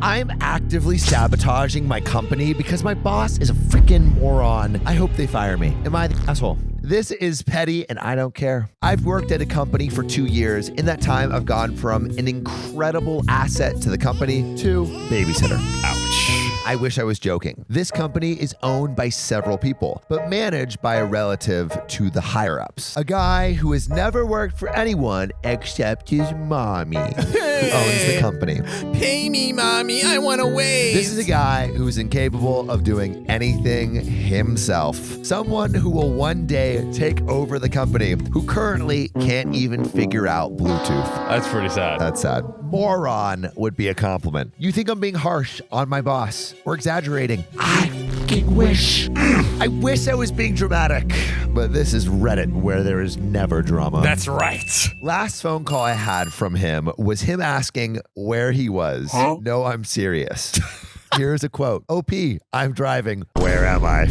I'm actively sabotaging my company because my boss is a freaking moron. I hope they fire me. Am I the asshole? This is petty and I don't care. I've worked at a company for 2 years. In that time, I've gone from an incredible asset to the company to babysitter. Ouch. I wish I was joking. This company is owned by several people, but managed by a relative to the higher-ups. A guy who has never worked for anyone except his mommy, who owns the company. Pay me, mommy. I want to wait. This is a guy who's incapable of doing anything himself. Someone who will one day take over the company, who currently can't even figure out Bluetooth. That's pretty sad. That's sad. Moron would be a compliment. You think I'm being harsh on my boss or exaggerating? I fucking wish. I wish I was being dramatic. But this is Reddit, where there is never drama. That's right. Last phone call I had from him was him asking where he was. Huh? No, I'm serious. Here's a quote. OP, I'm driving. Where am I?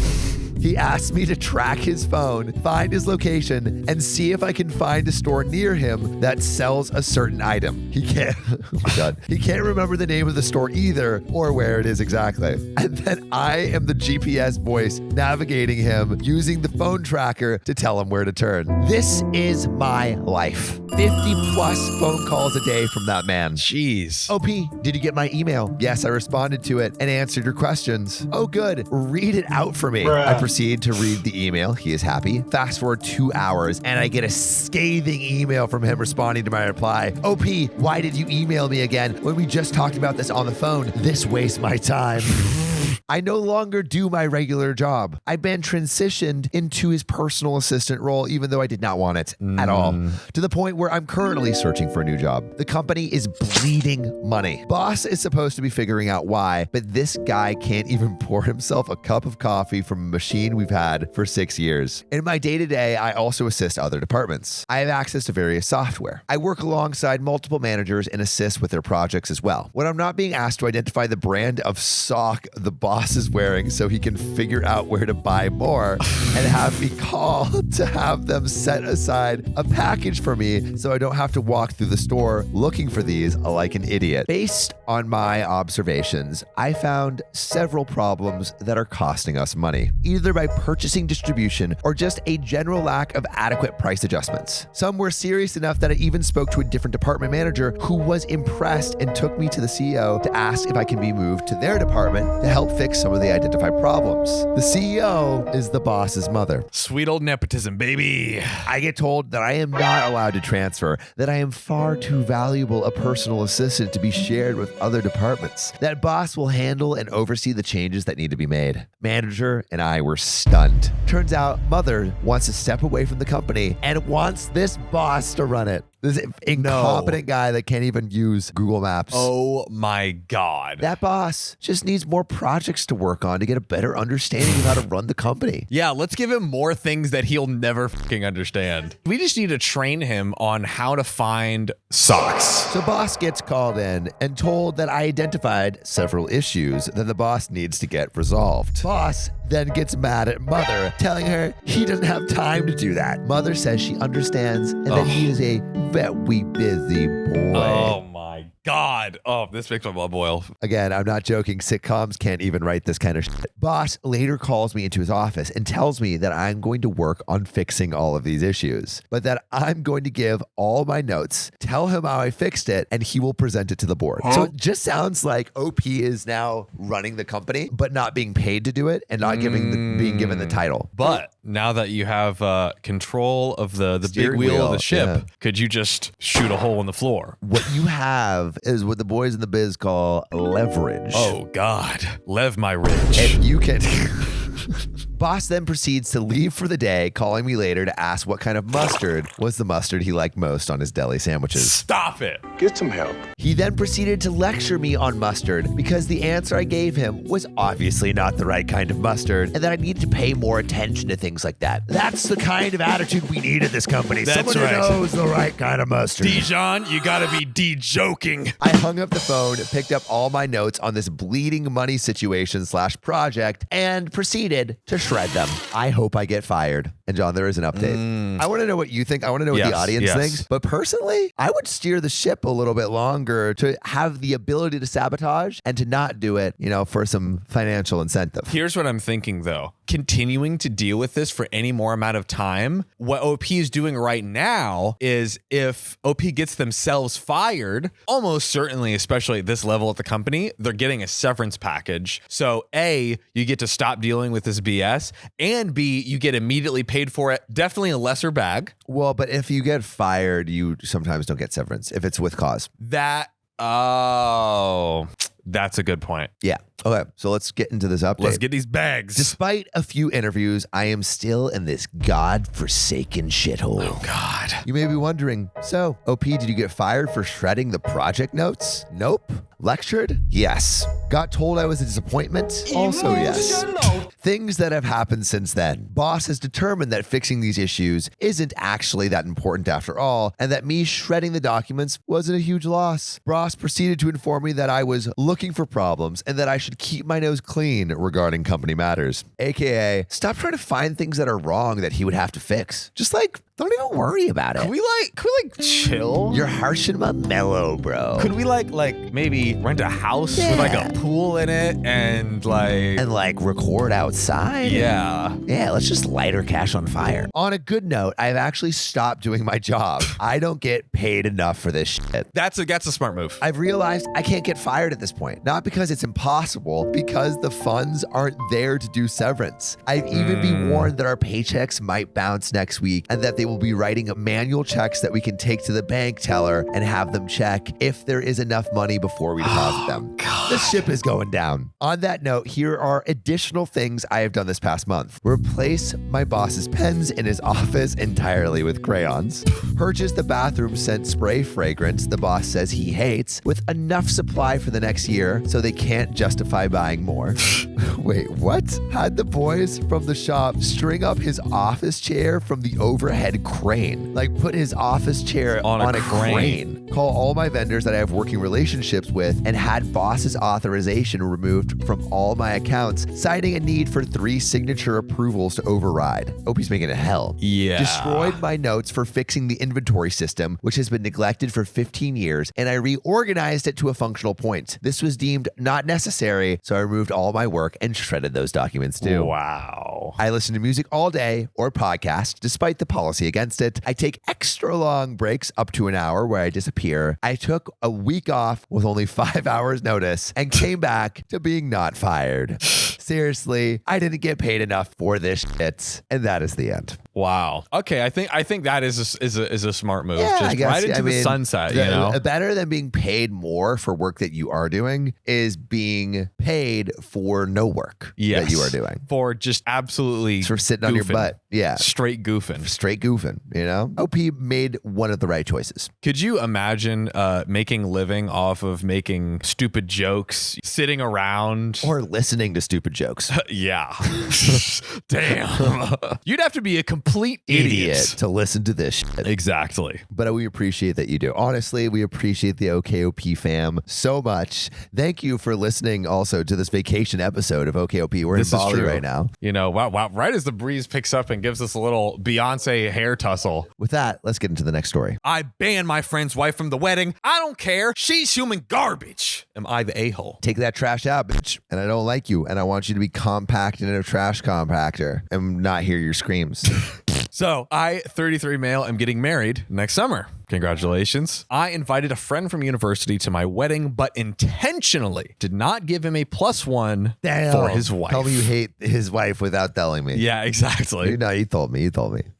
He asked me to track his phone, find his location, and see if I can find a store near him that sells a certain item. He can't, oh my God. He can't remember the name of the store either or where it is exactly. And then I am the GPS voice navigating him using the phone tracker to tell him where to turn. This is my life. 50 plus phone calls a day from that man. Jeez. OP, did you get my email? Yes, I responded to it and answered your questions. Oh, good. Read it out for me. Bruh. I proceed to read the email. He is happy. Fast forward 2 hours and I get a scathing email from him responding to my reply. OP, why did you email me again when we just talked about this on the phone? This wastes my time. I no longer do my regular job. I've been transitioned into his personal assistant role, even though I did not want it at all, to the point where I'm currently searching for a new job. The company is bleeding money. Boss is supposed to be figuring out why, but this guy can't even pour himself a cup of coffee from a machine we've had for 6 years. In my day-to-day, I also assist other departments. I have access to various software. I work alongside multiple managers and assist with their projects as well. When I'm not being asked to identify the brand of sock the boss is wearing so he can figure out where to buy more and have me call to have them set aside a package for me so I don't have to walk through the store looking for these like an idiot. Based on my observations, I found several problems that are costing us money, either by purchasing distribution or just a general lack of adequate price adjustments. Some were serious enough that I even spoke to a different department manager who was impressed and took me to the CEO to ask if I can be moved to their department to help fix some of the identified problems. The CEO is the boss's mother. Sweet old nepotism, baby. I get told that I am not allowed to transfer, that I am far too valuable a personal assistant to be shared with other departments, that boss will handle and oversee the changes that need to be made. Manager and I were stunned. Turns out mother wants to step away from the company and wants this boss to run it. This incompetent guy that can't even use Google Maps. Oh my God. That boss just needs more projects to work on to get a better understanding of how to run the company. Yeah, let's give him more things that he'll never fucking understand. We just need to train him on how to find socks. So boss gets called in and told that I identified several issues that the boss needs to get resolved. Boss then gets mad at mother, telling her he doesn't have time to do that. Mother says she understands and that he is a very busy boy. Oh my God. Oh, this makes my blood boil. Again, I'm not joking. Sitcoms can't even write this kind of shit. Boss later calls me into his office and tells me that I'm going to work on fixing all of these issues, but that I'm going to give all my notes, tell him how I fixed it, and he will present it to the board. So it just sounds like OP is now running the company, but not being paid to do it and not being given the title. But now that you have control of the big wheel of the ship, could you just shoot a hole in the floor? What you have is what the boys in the biz call leverage. Oh God, lev my ridge. If you can... Boss then proceeds to leave for the day, calling me later to ask what kind of mustard was the mustard he liked most on his deli sandwiches. Stop it. Get some help. He then proceeded to lecture me on mustard because the answer I gave him was obviously not the right kind of mustard and that I needed to pay more attention to things like that. That's the kind of attitude we need at this company. That's Someone right. who knows the right kind of mustard. Dijon, you gotta be de-joking. I hung up the phone, picked up all my notes on this bleeding money situation / project, and proceeded to shred them. I hope I get fired. And John, there is an update. I want to know what you think. I want to know what the audience thinks. But personally, I would steer the ship a little bit longer to have the ability to sabotage and to not do it, for some financial incentive. Here's what I'm thinking, though. Continuing to deal with this for any more amount of time, what OP is doing right now is if OP gets themselves fired, almost certainly, especially at this level at the company, they're getting a severance package. So A, you get to stop dealing with this BS, and B, you get immediately paid for it. Definitely a lesser bag. Well, but if you get fired, you sometimes don't get severance if it's with cause. That's a good point. Yeah. Okay, so let's get into this update. Let's get these bags. Despite a few interviews, I am still in this godforsaken shithole. Oh, God. You may be wondering, so, OP, did you get fired for shredding the project notes? Nope. Lectured? Yes. Got told I was a disappointment? Also yes. Things that have happened since then. Boss has determined that fixing these issues isn't actually that important after all, and that me shredding the documents wasn't a huge loss. Boss proceeded to inform me that I was looking for problems and that I should keep my nose clean regarding company matters. AKA, stop trying to find things that are wrong that he would have to fix. Just don't even worry about it. Could we chill? You're harsh and mellow, bro. Could we maybe rent a house with a pool in it and record outside? Yeah. Yeah, let's just light our cash on fire. On a good note, I've actually stopped doing my job. I don't get paid enough for this shit. That's a smart move. I've realized I can't get fired at this point. Not because it's impossible, because the funds aren't there to do severance. I've even been warned that our paychecks might bounce next week and that they will be writing manual checks that we can take to the bank teller and have them check if there is enough money before we deposit them. God. The ship is going down. On that note, here are additional things I have done this past month. Replace my boss's pens in his office entirely with crayons. Purchase the bathroom scent spray fragrance the boss says he hates with enough supply for the next year so they can't justify buying more. Wait, what? Had the boys from the shop string up his office chair from the overhead crane. Put his office chair on a crane. Call all my vendors that I have working relationships with and had boss's authorization removed from all my accounts, citing a need for 3 signature approvals to override. OP's making it hell. Yeah. Destroyed my notes for fixing the inventory system, which has been neglected for 15 years, and I reorganized it to a functional point. This was deemed not necessary, so I removed all my work and shredded those documents too. Wow. I listen to music all day or podcast, despite the policy against it. I take extra long breaks up to an hour where I disappear. I took a week off with only 5 hours notice and came back to being not fired. Seriously, I didn't get paid enough for this shit. And that is the end. Wow. Okay, I think that is a smart move. Yeah, Just I guess, right into the sunset, Better than being paid more for work that you are doing is being paid for no work that you are doing. For just absolutely for sitting on your butt. Yeah. Straight goofing. OP made one of the right choices. Could you imagine making living off of making stupid jokes, sitting around or listening to stupid jokes? Yeah. Damn. You'd have to be a complete idiot to listen to this shit. Exactly. But we appreciate that you do. Honestly, we appreciate the OKOP fam so much. Thank you for listening also to this vacation episode of OKOP. We're in Bali right now. Wow. Right as the breeze picks up and gives us a little Beyonce hair tussle. With that, let's get into the next story. I banned my friend's wife from the wedding. I don't care. She's human garbage. Am I the a-hole? Take that trash out, bitch. And I don't like you. And I want you to be compact in a trash compactor and not hear your screams. So I, 33 male, am getting married next summer. Congratulations. I invited a friend from university to my wedding, but intentionally did not give him a +1 for his wife. Tell me you hate his wife without telling me. Yeah, exactly. No, you told me.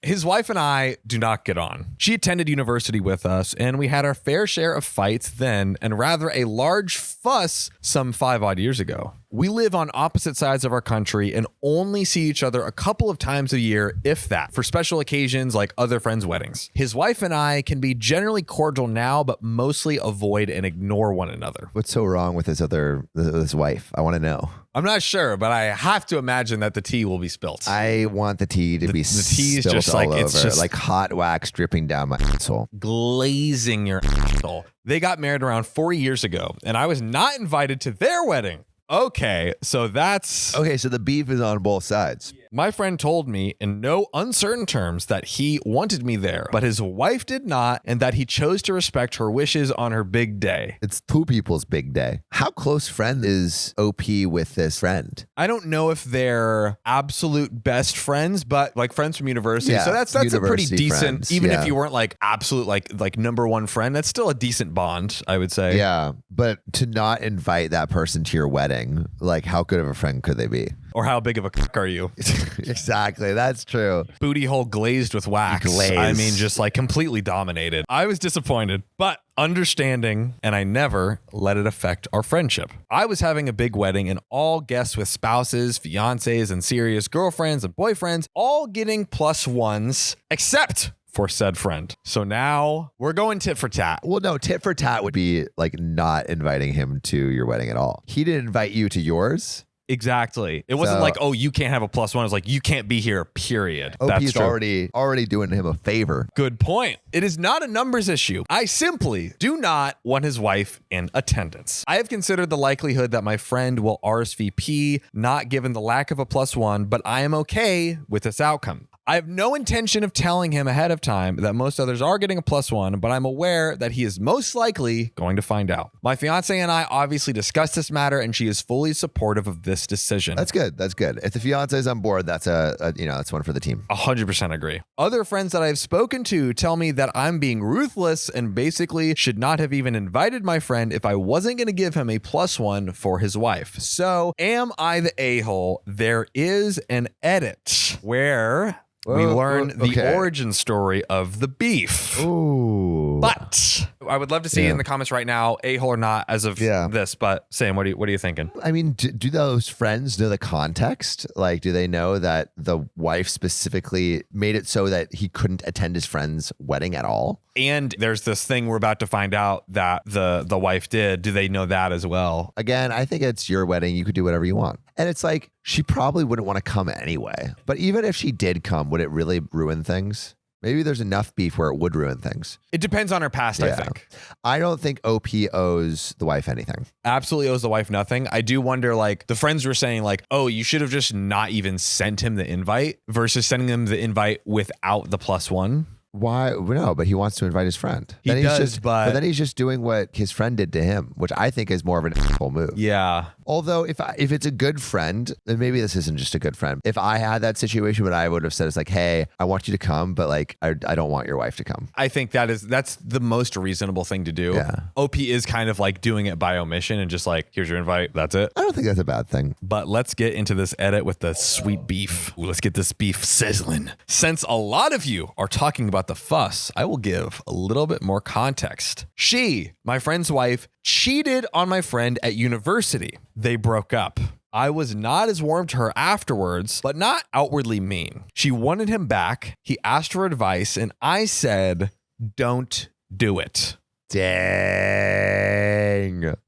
His wife and I do not get on. She attended university with us, and we had our fair share of fights then, and rather a large fuss some 5 odd years ago. We live on opposite sides of our country and only see each other a couple of times a year, if that, for special occasions like other friends' weddings. His wife and I can be generally cordial now, but mostly avoid and ignore one another. What's so wrong with his wife? I want to know. I'm not sure, but I have to imagine that the tea will be spilt. I want the tea to be tea is spilt just all like it's over, just like hot wax dripping down my asshole, glazing your asshole. They got married around 4 years ago, and I was not invited to their wedding. Okay, so the beef is on both sides. Yeah. My friend told me in no uncertain terms that he wanted me there, but his wife did not, and that he chose to respect her wishes on her big day. It's two people's big day. How close friend is OP with this friend? I don't know if they're absolute best friends, but like friends from university. Yeah, so that's a pretty university decent, friends, even yeah. if you weren't like absolute like number one friend, that's still a decent bond, I would say. Yeah, but to not invite that person to your wedding, like how good of a friend could they be? Or how big of a cock are you? Exactly, that's true. Booty hole glazed with wax. I mean, just like completely dominated. I was disappointed, but understanding, and I never let it affect our friendship. I was having a big wedding and all guests with spouses, fiancés, and serious girlfriends and boyfriends, all getting +1s, except for said friend. So now we're going tit for tat. Well, no, tit for tat would be like not inviting him to your wedding at all. He didn't invite you to yours. Exactly. It wasn't like, oh, you can't have a +1. It was like, you can't be here, period. OP's already doing him a favor. Good point. It is not a numbers issue. I simply do not want his wife in attendance. I have considered the likelihood that my friend will RSVP, not given the lack of a +1, but I am okay with this outcome. I have no intention of telling him ahead of time that most others are getting a +1, but I'm aware that he is most likely going to find out. My fiance and I obviously discussed this matter, and she is fully supportive of this decision. That's good. That's good. If the fiance is on board, that's that's one for the team. 100% agree. Other friends that I've spoken to tell me that I'm being ruthless and basically should not have even invited my friend if I wasn't going to give him a +1 for his wife. So, am I the a-hole? There is an edit where we learn the origin story of the beef. Ooh. But I would love to see in the comments right now, a-hole or not, as of this. But Sam, what are you thinking? I mean, do those friends know the context? Like, do they know that the wife specifically made it so that he couldn't attend his friend's wedding at all? And there's this thing we're about to find out that the wife did. Do they know that as well? Again, I think it's your wedding. You could do whatever you want. And it's like, she probably wouldn't want to come anyway. But even if she did come, would it really ruin things? Maybe there's enough beef where it would ruin things. It depends on her past, I think. I don't think OP owes the wife anything. Absolutely owes the wife nothing. I do wonder, like, the friends were saying, like, oh, you should have just not even sent him the invite versus sending him the invite without the +1. Why? No, but he wants to invite his friend. He does, but then he's just doing what his friend did to him, which I think is more of an asshole move. Yeah. Although if it's a good friend, then maybe this isn't just a good friend. If I had that situation, what I would have said is like, hey, I want you to come, but like, I don't want your wife to come. I think that's the most reasonable thing to do. Yeah. OP is kind of like doing it by omission and just like, here's your invite. That's it. I don't think that's a bad thing. But let's get into this edit with the sweet beef. Ooh, let's get this beef sizzling. Since a lot of you are talking about the fuss, I will give a little bit more context. She, my friend's wife, cheated on my friend at university. They broke up. I was not as warm to her afterwards, but not outwardly mean. She wanted him back. He asked for advice, and I said, don't do it. Dang.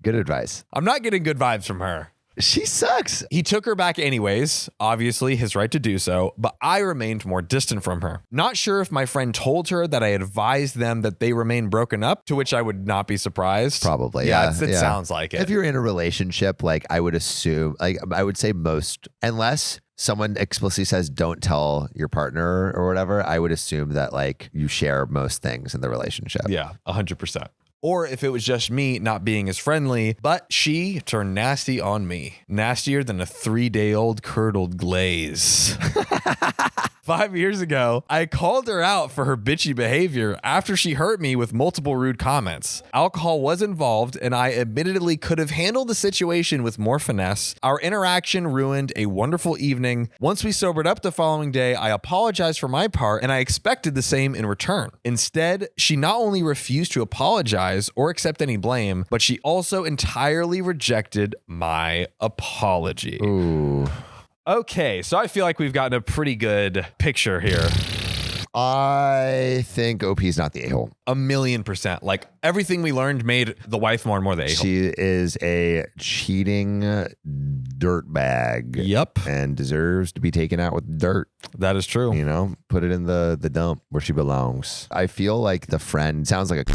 Good advice. I'm not getting good vibes from her. She sucks. He took her back anyways, obviously his right to do so, but I remained more distant from her. Not sure if my friend told her that I advised them that they remain broken up, to which I would not be surprised. Probably, yeah. It sounds like it. If you're in a relationship, like I would assume, like I would say most, unless someone explicitly says don't tell your partner or whatever, I would assume that like you share most things in the relationship. Yeah, 100%. Or if it was just me not being as friendly, but she turned nasty on me. Nastier than a 3-day-old curdled glaze. 5 years ago, I called her out for her bitchy behavior after she hurt me with multiple rude comments. Alcohol was involved, and I admittedly could have handled the situation with more finesse. Our interaction ruined a wonderful evening. Once we sobered up the following day, I apologized for my part, and I expected the same in return. Instead, she not only refused to apologize or accept any blame, but she also entirely rejected my apology. Ooh. Okay, so I feel like we've gotten a pretty good picture here. I think OP's not the a-hole. 1,000,000%. Like everything we learned made the wife more and more the a-hole. She is a cheating dirtbag. Yep. And deserves to be taken out with dirt. That is true. You know, put it in the dump where she belongs. I feel like the friend sounds like a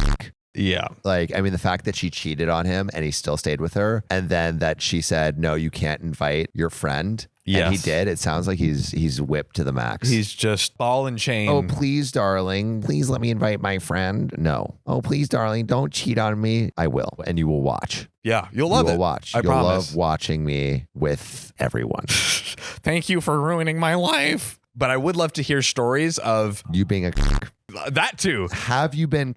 yeah. Like, I mean, the fact that she cheated on him and he still stayed with her, and then that she said, no, you can't invite your friend. Yes. And he did. It sounds like he's whipped to the max. He's just ball and chain. Oh, please, darling. Please let me invite my friend. No. Oh, please, darling. Don't cheat on me. I will. And you will watch. Yeah, you'll love it. You will watch. You'll love watching me with everyone. Thank you for ruining my life. But I would love to hear stories of you being a that too. Have you been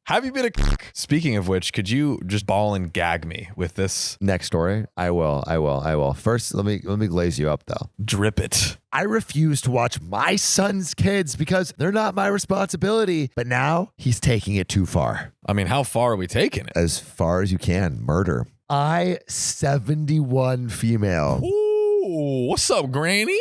Have you been a Speaking of which, could you just ball and gag me with this next story? I will. First, let me glaze you up though. Drip it. I refuse to watch my son's kids because they're not my responsibility. But now he's taking it too far. I mean, how far are we taking it? As far as you can. Murder. 71 female. Ooh, what's up, Granny?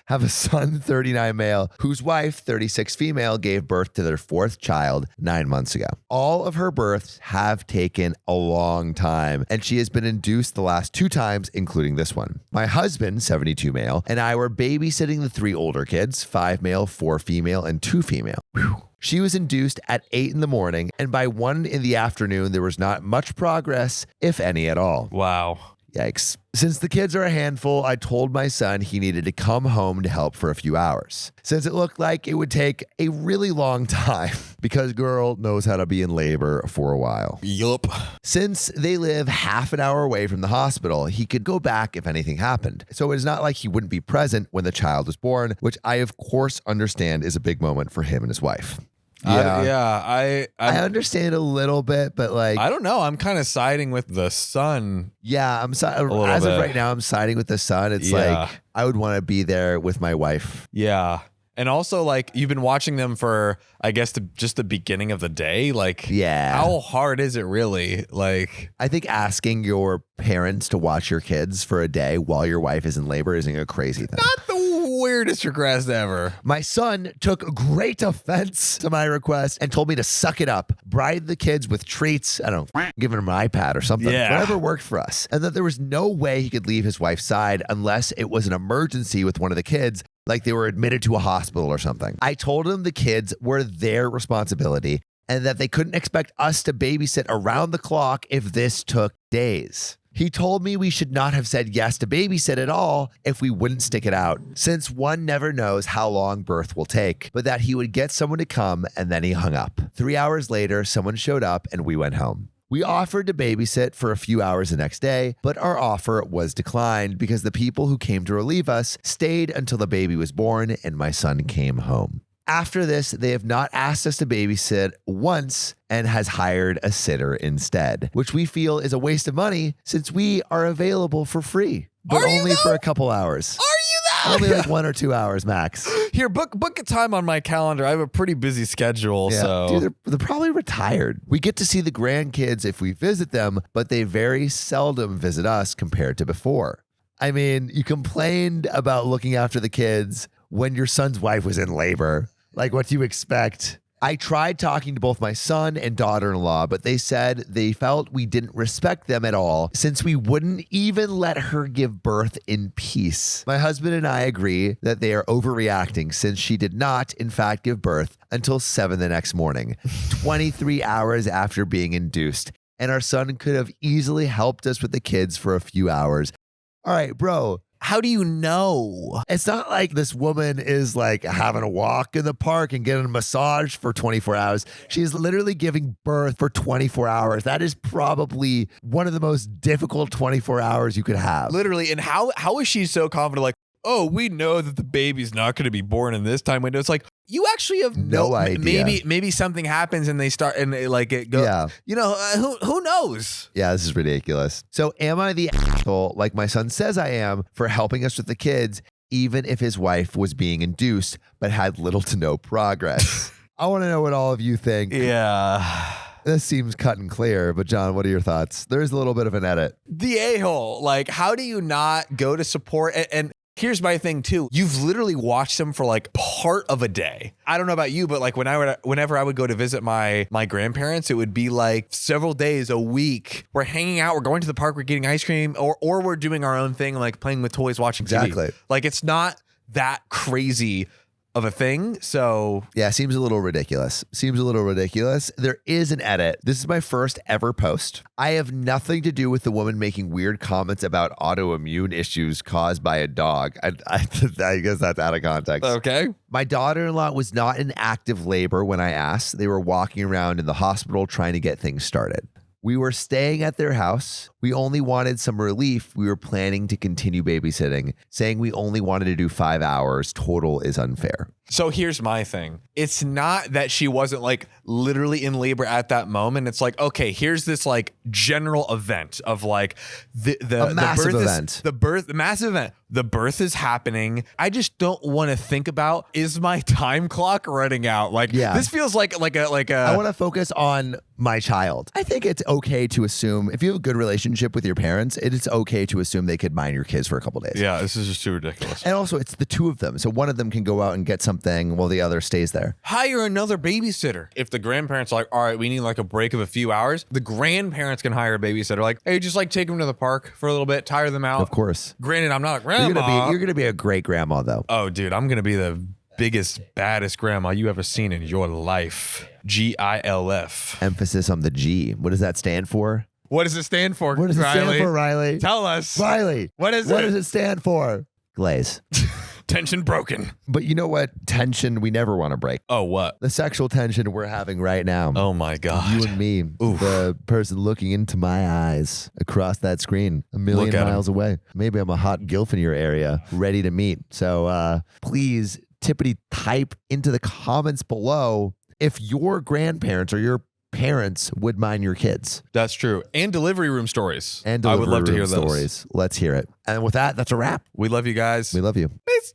Have a son, 39 male, whose wife, 36 female, gave birth to their fourth child 9 months ago. All of her births have taken a long time, and she has been induced the last 2 times, including this one. My husband, 72 male, and I were babysitting the 3 older kids, 5 male, 4 female, and 2 female. Whew. She was induced at 8 in the morning, and by 1 in the afternoon, there was not much progress, if any at all. Wow. Yikes. Since the kids are a handful, I told my son he needed to come home to help for a few hours, since it looked like it would take a really long time because girl knows how to be in labor for a while. Yup. Since they live half an hour away from the hospital, he could go back if anything happened. So it's not like he wouldn't be present when the child was born, which I of course understand is a big moment for him and his wife. I understand a little bit, but like I don't know. I'm kind of siding with the son. Yeah, as of right now, I'm siding with the son. It's like I would want to be there with my wife. Yeah. And also, like, you've been watching them for, I guess, just the beginning of the day. Like, how hard is it really? Like, I think asking your parents to watch your kids for a day while your wife is in labor isn't a crazy thing. Not the weirdest request ever. My son took great offense to my request and told me to suck it up, bribe the kids with treats, I don't know, give him an iPad or something, whatever worked for us, and that there was no way he could leave his wife's side unless it was an emergency with one of the kids, like they were admitted to a hospital or something. I told him the kids were their responsibility and that they couldn't expect us to babysit around the clock if this took days. He told me we should not have said yes to babysit at all if we wouldn't stick it out, since one never knows how long birth will take, but that he would get someone to come, and then he hung up. 3 hours later, someone showed up and we went home. We offered to babysit for a few hours the next day, but our offer was declined because the people who came to relieve us stayed until the baby was born and my son came home. After this, they have not asked us to babysit once and has hired a sitter instead, which we feel is a waste of money since we are available for free, but only for a couple hours. Are you Only like 1 or 2 hours max. Here, book a time on my calendar. I have a pretty busy schedule. Yeah. So Dude, they're probably retired. We get to see the grandkids if we visit them, but they very seldom visit us compared to before. I mean, you complained about looking after the kids when your son's wife was in labor. Like, what do you expect? I tried talking to both my son and daughter-in-law, but they said they felt we didn't respect them at all since we wouldn't even let her give birth in peace. My husband and I agree that they are overreacting since she did not, in fact, give birth until 7 the next morning, 23 hours after being induced. And our son could have easily helped us with the kids for a few hours. All right, bro. how do you know? It's not like this woman is like having a walk in the park and getting a massage for 24 hours. She's literally giving birth for 24 hours. That is probably one of the most difficult 24 hours you could have. Literally. And how is she so confident? Like, oh, we know that the baby's not going to be born in this time window. It's like, you actually have no idea. Maybe something happens and they start and it goes. Yeah. You know, who knows? Yeah, this is ridiculous. So am I the asshole, like my son says I am, for helping us with the kids, even if his wife was being induced but had little to no progress? I want to know what all of you think. Yeah. This seems cut and clear, but John, what are your thoughts? There's a little bit of an edit. The a-hole. Like, how do you not go to support? And here's my thing too. You've literally watched them for like part of a day. I don't know about you, but like whenever I would go to visit my grandparents, it would be like several days, a week. We're hanging out, we're going to the park, we're getting ice cream, or we're doing our own thing, like playing with toys, watching TV. Exactly. Like, it's not that crazy of a thing. So yeah, seems a little ridiculous. There is an edit. This is my first ever post. I have nothing to do with the woman making weird comments about autoimmune issues caused by a dog. I guess that's out of context. okay. My daughter-in-law was not in active labor when I asked. They were walking around in the hospital trying to get things started. We were staying at their house. We only wanted some relief. We were planning to continue babysitting. Saying we only wanted to do 5 hours total is unfair. So here's my thing. It's not that she wasn't like literally in labor at that moment. It's like, okay, here's this like general event of like the massive birth event. The massive event. The birth is happening. I just don't want to think about, is my time clock running out? Like, this feels like a. I want to focus on my child. I think it's okay to assume if you have a good relationship with your parents, it is okay to assume they could mind your kids for a couple days. Yeah, this is just too ridiculous. And also, it's the two of them. So one of them can go out and get something while the other stays there. Hire another babysitter. If the grandparents are like, all right, we need like a break of a few hours, the grandparents can hire a babysitter. Like, hey, just like take them to the park for a little bit, tire them out. Of course. Granted, I'm not a grandma. You're gonna be a great grandma, though. Oh, dude, I'm gonna be the biggest, baddest grandma you ever seen in your life. GILF. Emphasis on the G. What does that stand for? What does it stand for, What does it Riley? stand for, Riley? Tell us. Riley. What is it? What does it stand for? Glaze. Tension broken. But you know what tension we never want to break? Oh, what? The sexual tension we're having right now. Oh, my God. You and me. Oof. The person looking into my eyes across that screen, a million miles away. Maybe I'm a hot gilf in your area, ready to meet. So please, Tippity, type into the comments below if your grandparents or your parents would mind your kids. That's true. And delivery room stories. And I delivery would love to room hear those. stories. Let's hear it. And with that, that's a wrap. We love you guys. We love you. Peace.